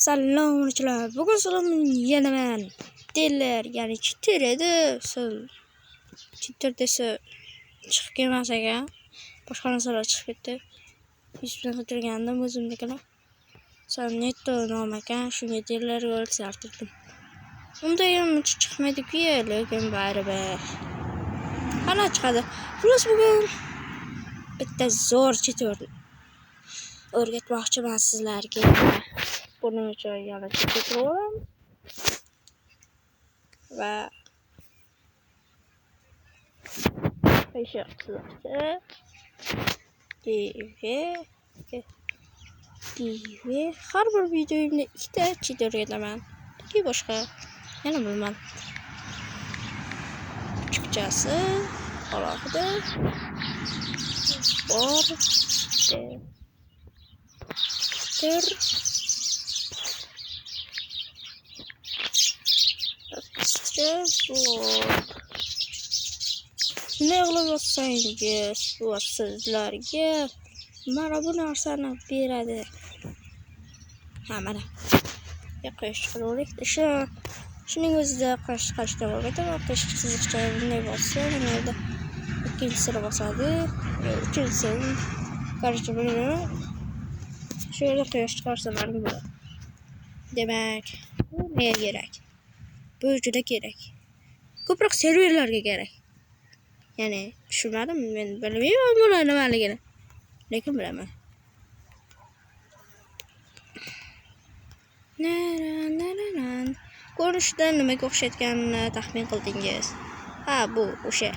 Selamünaleyküm. Bugün sizlarning yenaman deylar, ya'ni chitir edi. Siz chitir desa chiqib kelmas ekan. Boshqa narsalar chiqib ketdi. Hech narsa turgandim o'zimnikilar. Sanetto nom ekan, shunga deylar o'rgatardim. Unda ham chiqmaydi-ku, lekin baribir. Qana chiqadi. Xullas bugun bitta zo'r chitir o'rgatmoqchiman sizlarga. Buning uchun yana chiqaram va o'sha TV har bir videomda ikkita chitir o'rgataman. Ki boshqa yana bilmam. Kuchukchasi alohida bor ne qilib bu sizlarga mana bu narsani beradi. Ha mana. Qo'yish qilaylik. Shuning o'zida qashda bo'lganda qo'shiq chiziqcha bunday bo'lsa, mana ikkinchisini bosadi. Uchinchisini qarshi bilmayman. Shu yerda quyosh chiqarsa ma'lum bo'ladi. Demak, bu nega kerak? Bu juda kerak. Ko'proq serverlarga kerak. Ya'ni tushunmadim, men bilmayman buni nimaligini. Lekin bilaman. Ko'rinishdan nimaga o'xshatganini taxmin qildingiz? Ha, bu o'sha.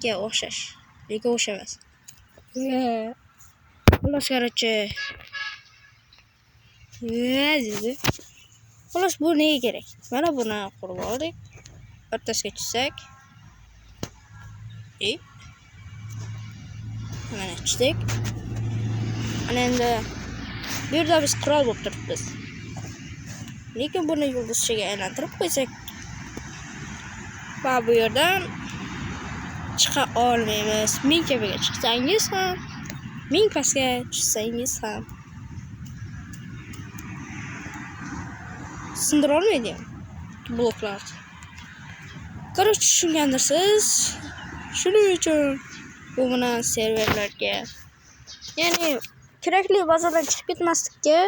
Ga o'xshash. Lekin o'sha emas. Xullas, qarchi. Xullas, bu nega kerak? Mana buni qurib oldik. O'rtasiga chizsak. Mana chizdik. Ana endi bu yerda biz qurol bo'lib turibmiz. Lekin buni yulduzchaga aylantirib qo'ysak, va bu yerdan chiqa olmaymiz. 1000 kapaga chiqsangiz ham, 1000 pastga tushsangiz ham sindira olmaydi bloklar. Qaror tushungandirsiz. Shuning uchun bu bilan serverlarga, ya'ni kerakli bazadan chiqib ketmaslikka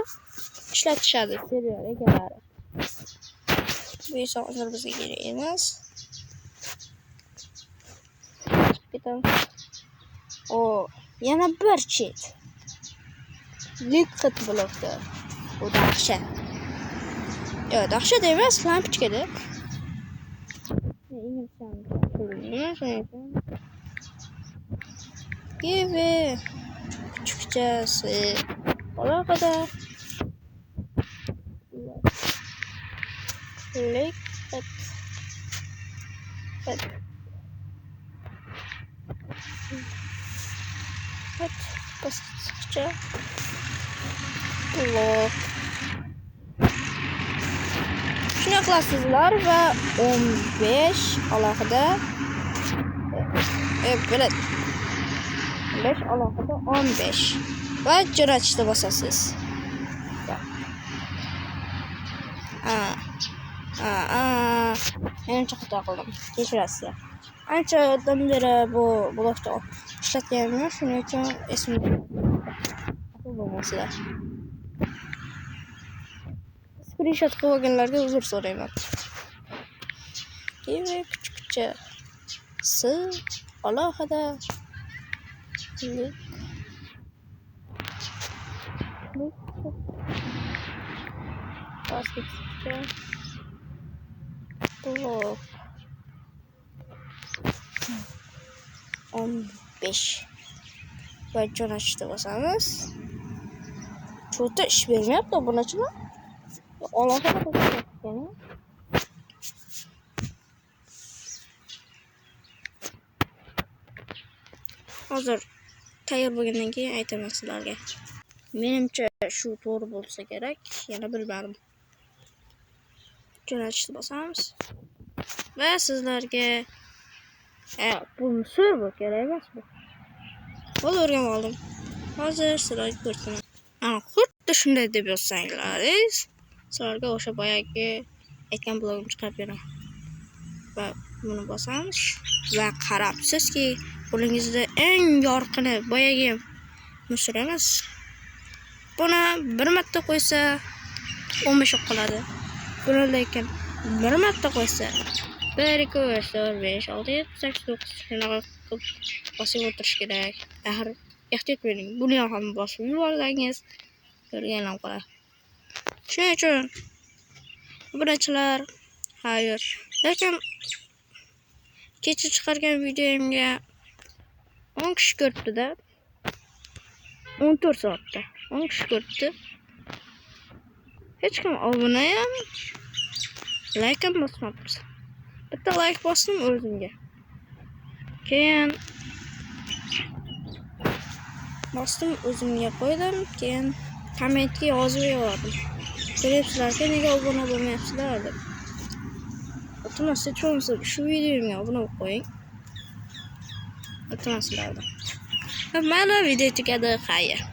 ishlatishadi server egalari. Bu esa hozir bizga kerak emas. O, yana bir chet. Liquid blokda. Bu dahshat. Yo, dahshat emas, lampochkada. Gibi küçükçesi ola kadar basitçe blok şuna klasızlar ve 15 alakada evet 5 alakada 15 ve cıraçta basasız. Ben çok takıldım. Geçirası. Ançadan beri bu blokta işletmeyemiyor. Şunun için ismini bulmasılar. Screenshot kovagenlerde uzun sorayım. Gibi küçükçe sı alakada basketçe blok 15 ve can açtı basamız. Çok da iş vermiyor da bunun için. Allah'a da yani. Hazır tayyor bo'lgandan keyin aytaman sizlarga. Menimcha shu to'g'ri bo'lsa kerak, yana bilmadim. Jo'natishni bosamiz. Va sizlarga bu misor bu kerak emas bu. O'rganib oldim. Hozir sizlarga ko'rsataman. Qurt xuddi shunday deb yozsanglar, sizlarga o'sha boyagi aytgan blogimni chiqarib beraman. Va buni bosamiz va qarabsizki, qo'lingizda eng yorqini boyagi musor emas. Buni bir marta qo'ysa 15 qoladi. Buni lekin bir marta qo'ysa 1 2 3 4 5 6 7 8 9 shunaqa bosib o'tirish kerak. Axir ehtiyot bo'ling. Buni ham bosib yuborsangiz ko'rganlar qoladi. Shuning uchun obunachilar, xayr. Lekin kecha chiqargan videomga 10 kishi ko'ribdi-da. 14 soatda 10 kishi ko'ribdi. Hech kim obuna ham, like ham bosmabdi. Bitta like bosdim o'zimga. Keyin bosdim o'zimga qo'ydim, keyin kommentga yozib yubordim. Ko'ryapsizlarki, nega obuna bo'lmayapsizlar deb. Iltimos, shu videomga obuna bo'lib qo'ying. Iltimos sizlardan. Mana video tugadi, xayr.